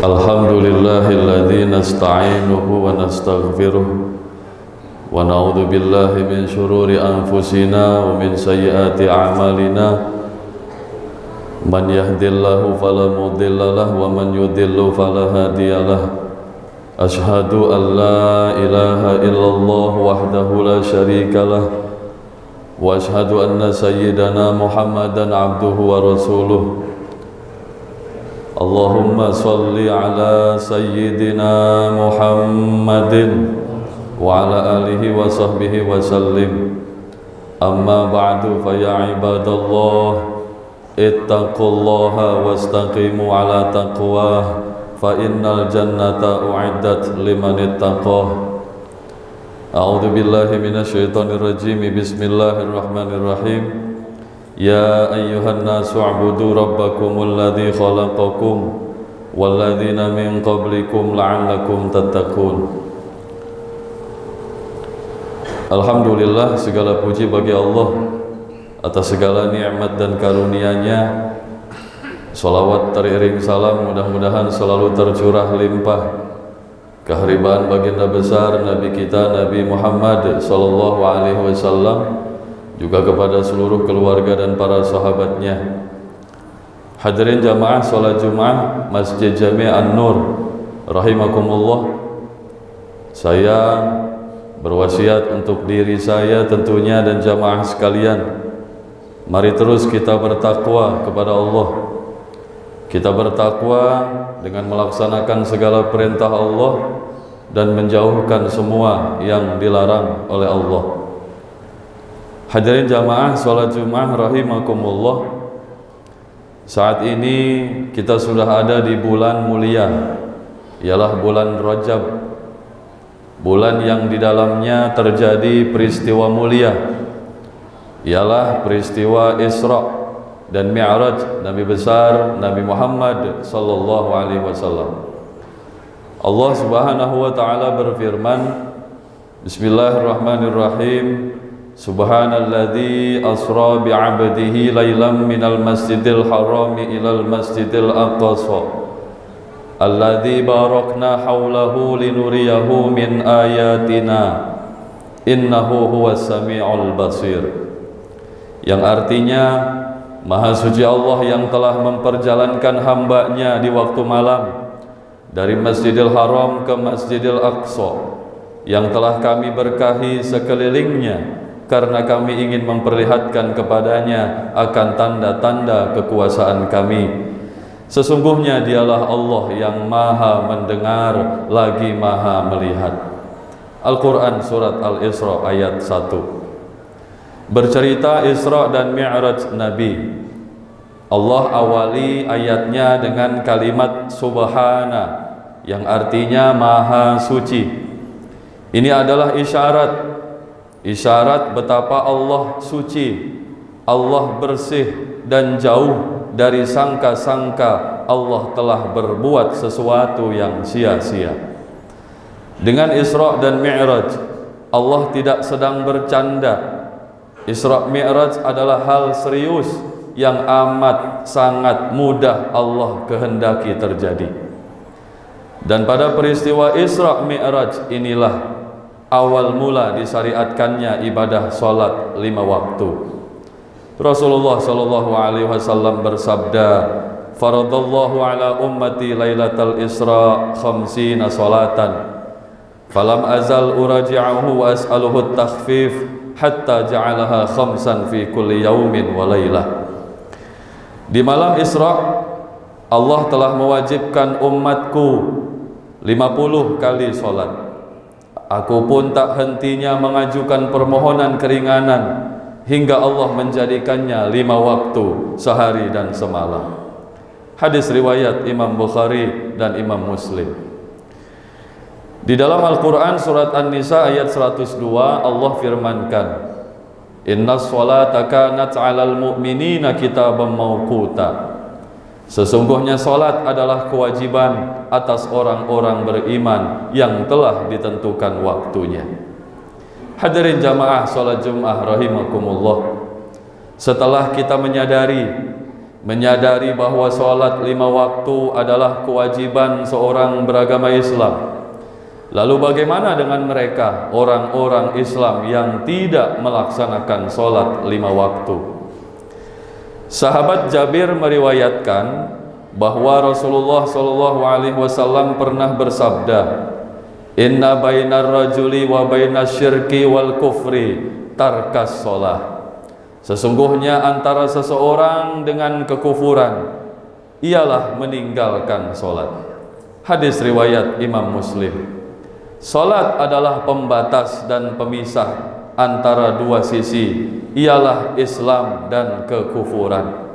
Alhamdulillahilladzi nasta'inuhu wa nastaghfiruh wa na'udzu billahi min syururi anfusina wa min sayyiati a'malina man yahdihillahu fala mudhillalah wa man yudhillu fala hadiyalah asyhadu an la ilaha illallah wahdahu la syarikalah wa asyhadu anna sayyidana Muhammadan abduhu wa rasuluh. Allahumma salli ala sayyidina Muhammadin wa ala alihi wa sahbihi wa sallim. Amma ba'du fa ya ibadallah ittaqullaha wastaqimu ala taqwah fa innal jannata u'iddat liman ittaqah. A'udzu billahi minasyaitonir rajim. Bismillahirrahmanirrahim. Ya ayyuhan nasu u'budu rabbakumul ladzi khalaqakum walladzina min qablikum la'allakum tattaqun. Alhamdulillah, segala puji bagi Allah atas segala nikmat dan karunia-Nya. Salawat teriring salam mudah-mudahan selalu tercurah limpah keharibaan baginda besar Nabi kita Nabi Muhammad sallallahu alaihi wasallam, juga kepada seluruh keluarga dan para sahabatnya. Hadirin jamaah salat Jumat Masjid Jami' An-Nur rahimakumullah. Saya berwasiat untuk diri saya tentunya dan jamaah sekalian, mari terus kita bertakwa kepada Allah. Kita bertakwa dengan melaksanakan segala perintah Allah dan menjauhkan semua yang dilarang oleh Allah. Hadirin jamaah salat Jumat rahimakumullah. Saat ini kita sudah ada di bulan mulia, ialah bulan Rajab, bulan yang di dalamnya terjadi peristiwa mulia, ialah peristiwa Isra dan Mi'raj Nabi besar Nabi Muhammad sallallahu alaihi wasallam. Allah Subhanahu wa taala berfirman, Bismillahirrahmanirrahim. Subhanalladzi asra bi'abdihi lailan minal masjidil harami ilal masjidil aqsa alladzi barakna haulahu linuriyahu min ayatina innahu huwas sami'ul basir. Yang artinya, Maha suci Allah yang telah memperjalankan hambanya di waktu malam dari Masjidil Haram ke Masjidil Aqsa yang telah kami berkahi sekelilingnya, karena kami ingin memperlihatkan kepadanya akan tanda-tanda kekuasaan kami. Sesungguhnya dialah Allah yang maha mendengar lagi maha melihat. Al-Quran Surat Al-Isra ayat 1. Bercerita Isra dan Mi'raj Nabi, Allah awali ayatnya dengan kalimat Subhana, yang artinya maha suci. Ini adalah isyarat betapa Allah suci, Allah bersih dan jauh dari sangka-sangka Allah telah berbuat sesuatu yang sia-sia. Dengan Isra dan Mi'raj, Allah tidak sedang bercanda. Isra Mi'raj adalah hal serius yang amat sangat mudah Allah kehendaki terjadi. Dan pada peristiwa Isra Mi'raj inilah awal mula disyariatkannya ibadah salat 5 waktu. Rasulullah sallallahu alaihi wasallam bersabda, "Faradallahu ala ummati lailatal Isra 50 salatan. Falam azal uraji'uhu wa as'aluhu at-takhfif hatta ja'alaha khamsan fi kulli yaumin wa lailah." Di malam Isra, Allah telah mewajibkan umatku 50 kali sholat. Aku pun tak hentinya mengajukan permohonan keringanan hingga Allah menjadikannya 5 waktu sehari dan semalam. Hadis riwayat Imam Bukhari dan Imam Muslim. Di dalam Al-Quran Surat An-Nisa ayat 102, Allah firmankan, "Inna sholata kanat 'alal mu'minina kitaban mawquta." Sesungguhnya salat adalah kewajiban atas orang-orang beriman yang telah ditentukan waktunya. Hadirin jamaah salat Jumat rahimakumullah. Setelah kita menyadari bahwa salat 5 waktu adalah kewajiban seorang beragama Islam, lalu bagaimana dengan mereka, orang-orang Islam yang tidak melaksanakan sholat 5 waktu? Sahabat Jabir meriwayatkan bahwa Rasulullah SAW pernah bersabda, "Inna bainar rajuli wa bainas syirki wal kufri tarkas sholah." Sesungguhnya antara seseorang dengan kekufuran ialah meninggalkan sholat. Hadis riwayat Imam Muslim. Salat adalah pembatas dan pemisah antara dua sisi, ialah Islam dan kekufuran.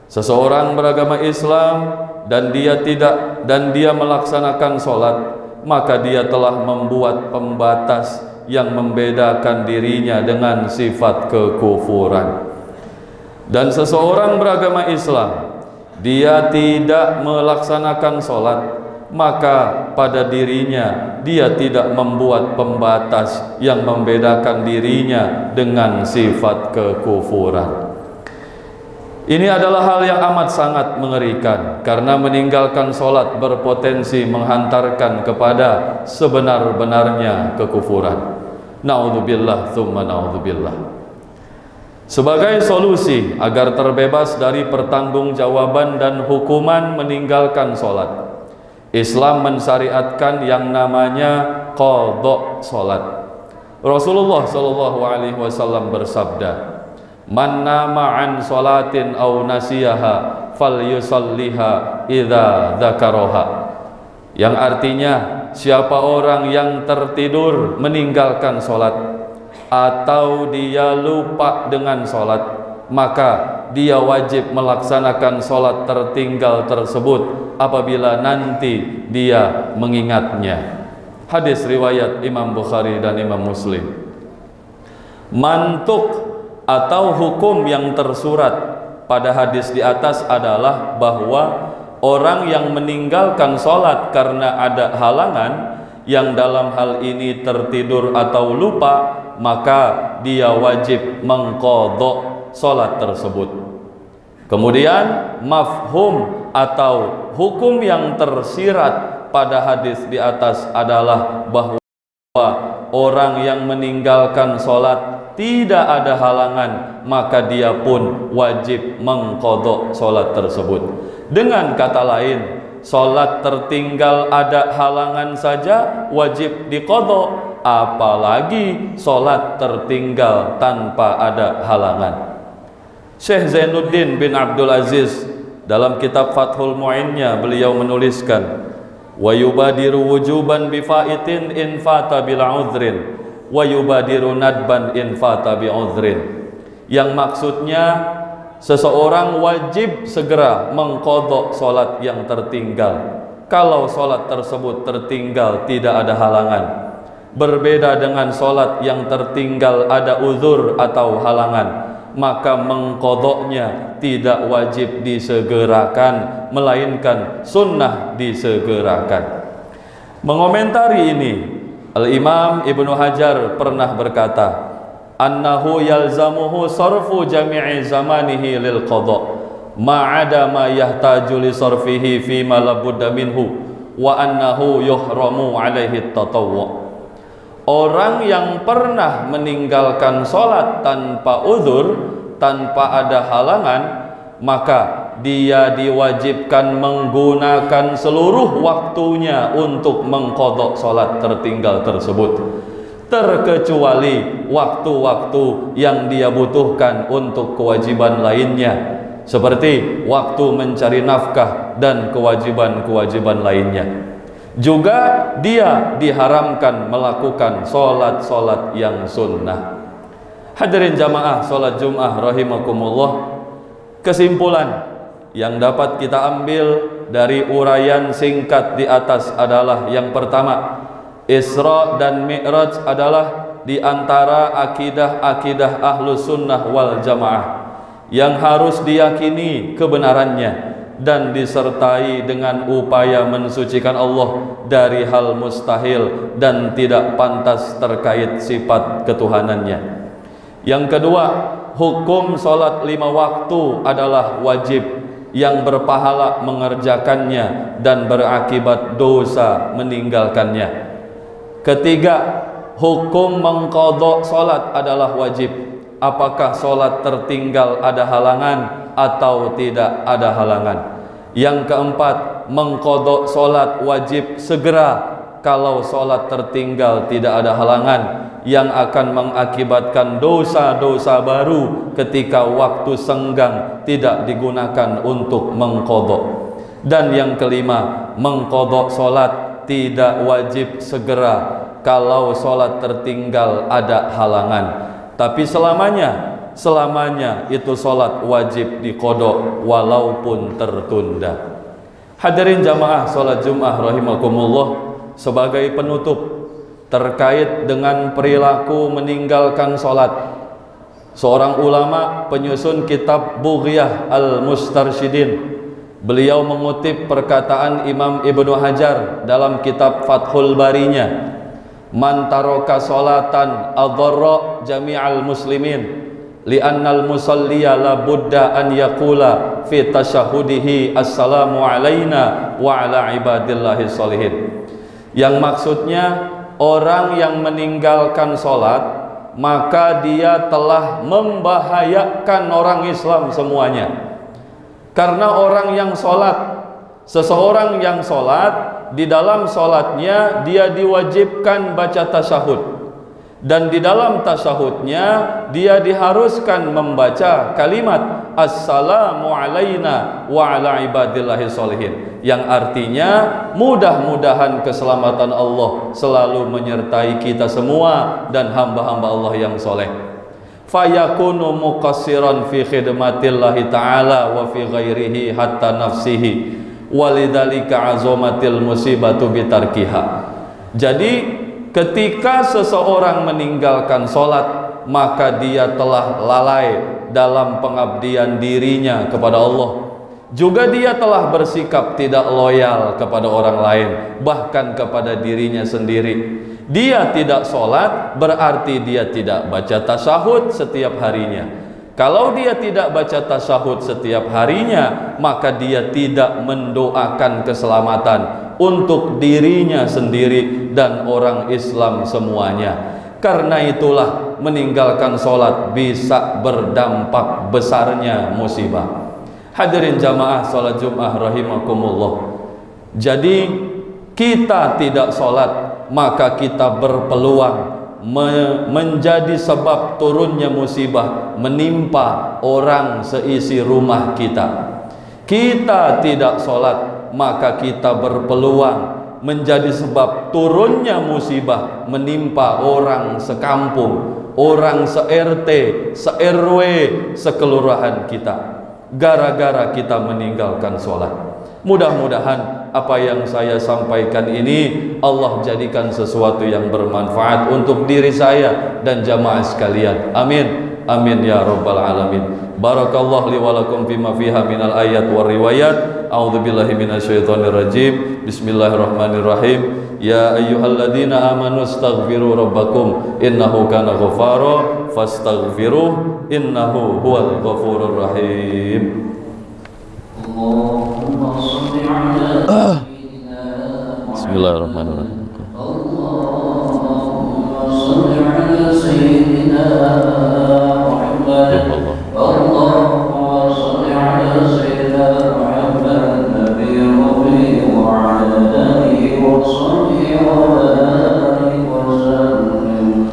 Seseorang beragama Islam dan dia melaksanakan salat, maka dia telah membuat pembatas yang membedakan dirinya dengan sifat kekufuran. Dan seseorang beragama Islam, dia tidak melaksanakan salat, maka pada dirinya dia tidak membuat pembatas yang membedakan dirinya dengan sifat kekufuran. Ini adalah hal yang amat sangat mengerikan, karena meninggalkan sholat berpotensi menghantarkan kepada sebenar-benarnya kekufuran. Na'udzubillah tsumma na'udzubillah. Sebagai solusi agar terbebas dari pertanggungjawaban dan hukuman meninggalkan sholat, Islam mensyariatkan yang namanya qadha salat. Rasulullah SAW bersabda, "Man nama an salatin aw nasiyaha falyusalliha idza dzakaraha." Yang artinya, siapa orang yang tertidur meninggalkan salat atau dia lupa dengan salat, maka dia wajib melaksanakan salat tertinggal tersebut apabila nanti dia mengingatnya. Hadis riwayat Imam Bukhari dan Imam Muslim. Mantuk atau hukum yang tersurat pada hadis di atas adalah bahwa orang yang meninggalkan sholat karena ada halangan, yang dalam hal ini tertidur atau lupa, maka dia wajib mengqadha sholat tersebut. Kemudian mafhum atau hukum yang tersirat pada hadis di atas adalah bahwa orang yang meninggalkan sholat tidak ada halangan, maka dia pun wajib mengqadha sholat tersebut. Dengan kata lain, sholat tertinggal ada halangan saja wajib diqadha, apalagi sholat tertinggal tanpa ada halangan. Syekh Zainuddin bin Abdul Aziz dalam kitab Fathul Mu'innya beliau menuliskan, wa yubadiru wujuban bifaitin in fata bila udhrin wa yubadiru nadban in fata bi udhrin. Yang maksudnya seseorang wajib segera mengqadha salat yang tertinggal kalau salat tersebut tertinggal tidak ada halangan. Berbeda dengan salat yang tertinggal ada uzur atau halangan, maka mengqadhanya tidak wajib disegerakan, melainkan sunnah disegerakan. Mengomentari ini, Al-Imam Ibnu Hajar pernah berkata, annahu yalzamuhu sarfu jami'i zamanihi lil qadha ma'ada ma yahtaju li sarfihi fi ma la budda minhu wa annahu yuhramu alaihi tatawwu. Orang yang pernah meninggalkan sholat tanpa uzur, tanpa ada halangan, maka dia diwajibkan menggunakan seluruh waktunya untuk mengqadha sholat tertinggal tersebut, terkecuali waktu-waktu yang dia butuhkan untuk kewajiban lainnya, seperti waktu mencari nafkah dan kewajiban-kewajiban lainnya. Juga dia diharamkan melakukan solat-solat yang sunnah. Hadirin jamaah solat Jum'ah rahimakumullah, kesimpulan yang dapat kita ambil dari uraian singkat di atas adalah yang pertama, Isra dan Mi'raj adalah di antara akidah-akidah Ahlus Sunnah wal Jamaah yang harus diyakini kebenarannya dan disertai dengan upaya mensucikan Allah dari hal mustahil dan tidak pantas terkait sifat ketuhanannya. Yang kedua, hukum sholat 5 waktu adalah wajib yang berpahala mengerjakannya dan berakibat dosa meninggalkannya. Ketiga, hukum mengqadha sholat adalah wajib, apakah sholat tertinggal ada halangan atau tidak ada halangan. Yang keempat, mengqadha sholat wajib segera kalau sholat tertinggal tidak ada halangan yang akan mengakibatkan dosa-dosa baru ketika waktu senggang tidak digunakan untuk mengqadha. Dan yang kelima, mengqadha sholat tidak wajib segera kalau sholat tertinggal ada halangan, tapi selamanya itu sholat wajib diqadha walaupun tertunda. Hadirin jamaah sholat Jum'ah rahimakumullah, sebagai penutup terkait dengan perilaku meninggalkan sholat, seorang ulama penyusun kitab Bughyah al-Mustarsyidin, beliau mengutip perkataan Imam Ibnu Hajar dalam kitab Fathul Barinya, man taraka sholatan adharra jami'al muslimin li'annal musalliya la budda an yaqula fi tasyahudihi assalamu alaina wa ala ibadillahi sholihin. Yang maksudnya, orang yang meninggalkan sholat maka dia telah membahayakan orang Islam semuanya. Karena orang yang sholat, seseorang yang sholat, di dalam sholatnya dia diwajibkan baca tasyahud, dan di dalam tasyahudnya dia diharuskan membaca kalimat assalamu alaina wa ala ibadillahi sholihin, yang artinya mudah-mudahan keselamatan Allah selalu menyertai kita semua dan hamba-hamba Allah yang soleh. Fayakunu muqassiran fi khidmatillahi ta'ala wa fi ghairihi hatta nafsihi walidzalika azomatil musibatu bitarkiha. Jadi ketika seseorang meninggalkan sholat, maka dia telah lalai dalam pengabdian dirinya kepada Allah. Juga dia telah bersikap tidak loyal kepada orang lain, bahkan kepada dirinya sendiri. Dia tidak sholat berarti dia tidak baca tasyahud setiap harinya. Kalau dia tidak baca tasyahud setiap harinya, maka dia tidak mendoakan keselamatan untuk dirinya sendiri dan orang Islam semuanya. Karena itulah meninggalkan sholat bisa berdampak besarnya musibah. Hadirin jamaah sholat Jum'ah rahimakumullah, jadi kita tidak sholat maka kita berpeluang menjadi sebab turunnya musibah menimpa orang seisi rumah kita. Kita tidak sholat, maka kita berpeluang menjadi sebab turunnya musibah menimpa orang sekampung, orang se-RT, se-RW, sekelurahan kita, gara-gara kita meninggalkan sholat. Mudah-mudahan apa yang saya sampaikan ini Allah jadikan sesuatu yang bermanfaat untuk diri saya dan jamaah sekalian. Amin, amin ya rabbal alamin. Barakallahu li wa lakum fima fiha minal ayat war riwayat. A'udzubillahi minasyaitonir rajim. Bismillahirrahmanirrahim. Ya ayyuhalladzina amanu astaghfiru rabbakum innahu kana ghafara fastaghfiruh innahu huwal ghafurur rahim. Allahumma shalli ala Bismillahirrahmanirrahim. Allahumma shalli ala sayyidina Muhammad. Allahumma shalli ala sayyidina Muhammad nabiyyi wa ala alihi wa sahbihi wa alihi wa sallam.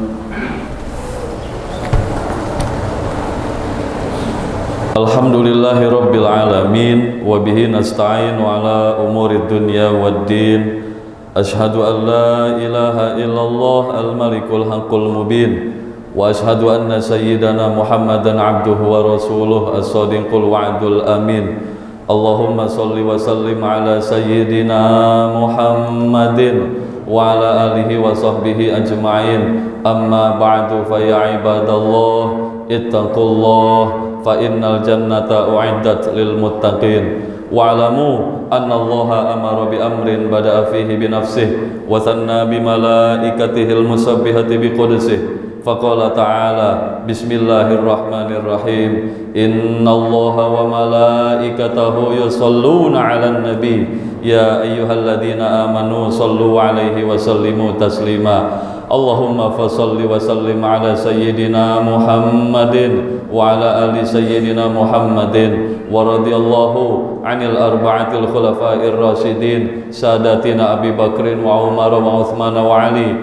Alhamdulillahi rabbil alamin wa bihi nasta'inu ala umuri dunya waddin. Ashhadu an la ilaha illallah al-malikul haqqul mubin wa ashhadu anna sayyidana Muhammadan abduhu wa rasuluh as-sadiqul wa'dul amin. Allahumma salli wa sallim ala sayyidina Muhammadin wa ala alihi wa sahbihi ajma'in. Amma ba'du fa ya ibadallah ittaqullah fa innal jannata u'iddat lil muttaqin. Wa'lamu anna Allaha amara bi amrin bada'a fihi bi nafsihi wa thanna bi malaikatihi al musabbihati bi qudsihi. Faqala ta'ala bismillahirrahmanirrahim. Innallaha wa malaikatahu yusalluna 'alan nabi ya ayyuhalladzina amanu sallu 'alaihi wa sallimu taslima. Allahumma fasalli wa sallim ala sayyidina Muhammadin wa ala ali sayyidina Muhammadin wa radiyallahu anil arba'atil khulafa'ir rasyidin sadatina Abi Bakrin wa Umar wa Uthman wa Ali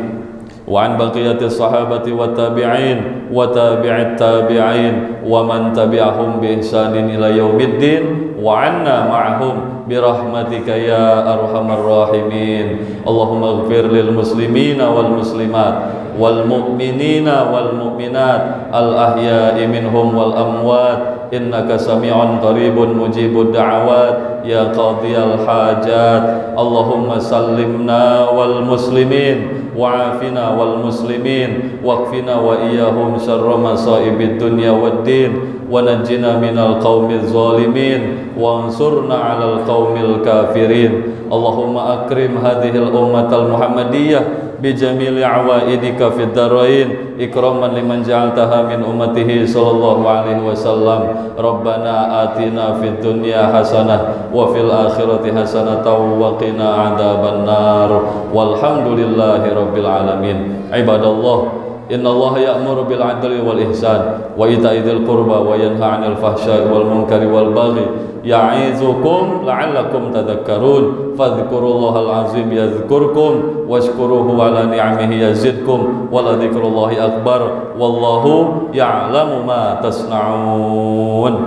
wa an baqiyatis sahabati wa tabi'in wa tabi'it tabi'in wa man tabi'ahum bi ihsanin ila yaumiddin wa anna ma'ahum birahmatika ya arhamar rahimin. Allahumma ighfir lil muslimina wal muslimat wal mu'minina wal mu'minat al ahya'i minhum wal amwat innaka sami'un qaribun mujibud da'awat ya qadiyal hajat. Allahumma sallimna wal muslimin wa'afina wal muslimin waqfina wa iyahum syarra masaibid dunya waddin wa najjina minal qaumil zalimin wa ansurna 'alal qaumil kafirin. Allahumma akrim hadhil ummatal muhammadiyah bi jamili awaidika fid darain ikraman liman ja'altaha min ummatihi sallallahu alaihi wasallam. Rabbana atina fid dunya hasanah wa fil akhirati hasanah wa qina adzabannar. Walhamdulillahi rabbil alamin. Ibadallah, inna Allah ya'muru bil 'adli wal ihsan wa ita'i dzil qurba wa yanha 'anil fahsya'i wal munkari wal baghi ya'izukum la'allakum tadhakkarun. Fadhkurullahal azim yadhkurkum washkuruhu 'ala ni'amihi yazidkum wa la dzikrullahi akbar wallahu ya'lamu ma tasna'un.